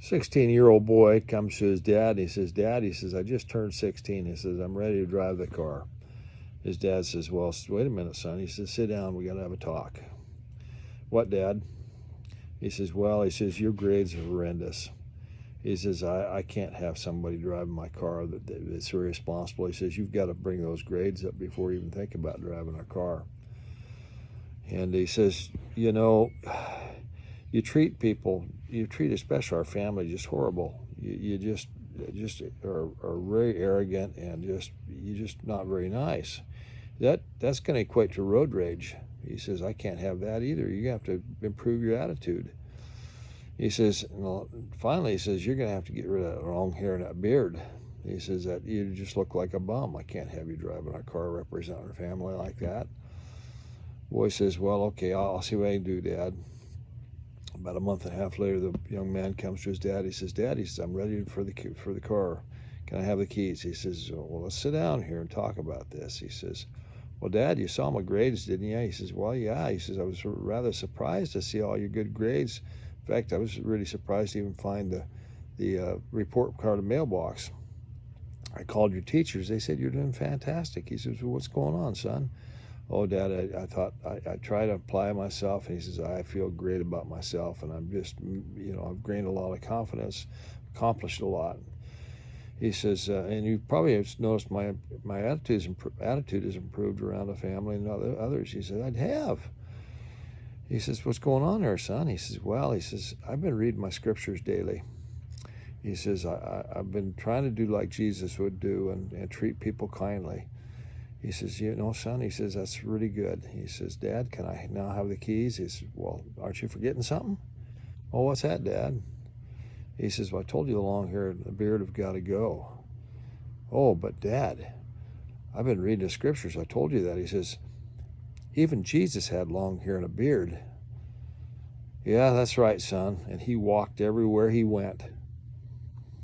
16-year-old boy comes to his dad and he says, Dad, he says, I just turned 16. He says, I'm ready to drive the car. His dad says, well, wait a minute, son. He says, sit down. We got to have a talk. What, Dad? He says, well, he says, your grades are horrendous. He says, I can't have somebody driving my car that's irresponsible. He says, you've got to bring those grades up before you even think about driving a car. And he says, you treat people, you treat especially our family just horrible. You just are very arrogant and you're just not very nice. That's going to equate to road rage. He says, I can't have that either. You have to improve your attitude. He says, well, finally, he says, you're going to have to get rid of that long hair and that beard. He says that you just look like a bum. I can't have you driving our car representing our family like that. Boy says, well, okay, I'll see what I can do, Dad. About a month and a half later, the young man comes to his dad. He says, Dad, he says, I'm ready for the car. Can I have the keys? He says, well, let's sit down here and talk about this. He says, well, Dad, you saw my grades, didn't you? He says, well, yeah. He says, I was rather surprised to see all your good grades. In fact, I was really surprised to even find the report card in the mailbox. I called your teachers. They said, you're doing fantastic. He says, well, what's going on, son? Oh, Dad, I thought I try to apply myself. And he says, I feel great about myself. And I'm just, I've gained a lot of confidence, accomplished a lot. He says, and you probably have noticed my attitude has improved around the family and others. He said, I'd have. He says, what's going on there, son? He says, well, he says, I've been reading my scriptures daily. He says, I've been trying to do like Jesus would do and treat people kindly. He says, son, he says, that's really good. He says, Dad, can I now have the keys? He says, well, aren't you forgetting something? Oh, what's that, Dad? He says, well, I told you the long hair and the beard have got to go. Oh, but Dad, I've been reading the scriptures. I told you that. He says, even Jesus had long hair and a beard. Yeah, that's right, son. And he walked everywhere he went.